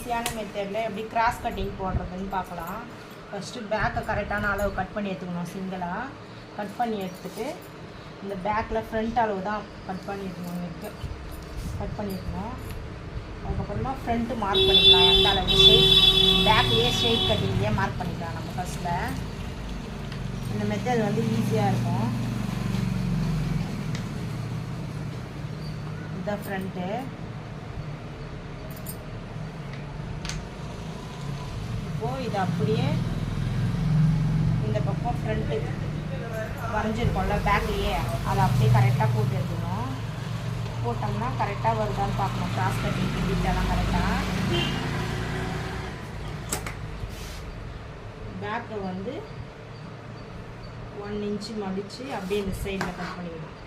ஈஸியான மெத்தடில் எப்படி கிராஸ் கட்டிங் போடுறதுன்னு பார்க்கலாம். ஃபஸ்ட்டு பேக்கை கரெக்டான அளவு கட் பண்ணி எடுத்துக்கணும். சிங்கிளாக கட் பண்ணி எடுத்துகிட்டு இந்த பேக்கில் ஃப்ரண்ட் அளவு தான் கட் பண்ணியிருக்கணும். இருக்கு கட் பண்ணியிருக்கணும். அதுக்கப்புறமா ஃப்ரண்ட்டு மார்க் பண்ணிக்கலாம். எந்த அளவு ஸ்ட்ரெயிட் பேக்லேயே ஸ்ட்ரெயிட் கட்டிங்லேயே மார்க் பண்ணிக்கலாம். நம்ம ஃபஸ்ட்டில் இந்த மெத்தட் வந்து ஈஸியாக இருக்கும். இதுதான் ஃப்ரண்ட்டு. இப்போது இது அப்படியே இந்த பக்கம் ஃப்ரண்ட்டு வரைஞ்சிருக்கோம்ல பேக்லேயே, அதை அப்படியே கரெக்டாக போட்டு எடுக்கணும். போட்டோம்னா கரெக்டாக வருதான்னு பார்க்கணும். கிராஸ் கட்டிங் டீட்டெயிலாம் கரெக்டாக. பேக்கை வந்து 1 இன்ச்சு மடித்து அப்படியே இந்த சைடில் கட் பண்ணிவிடும்.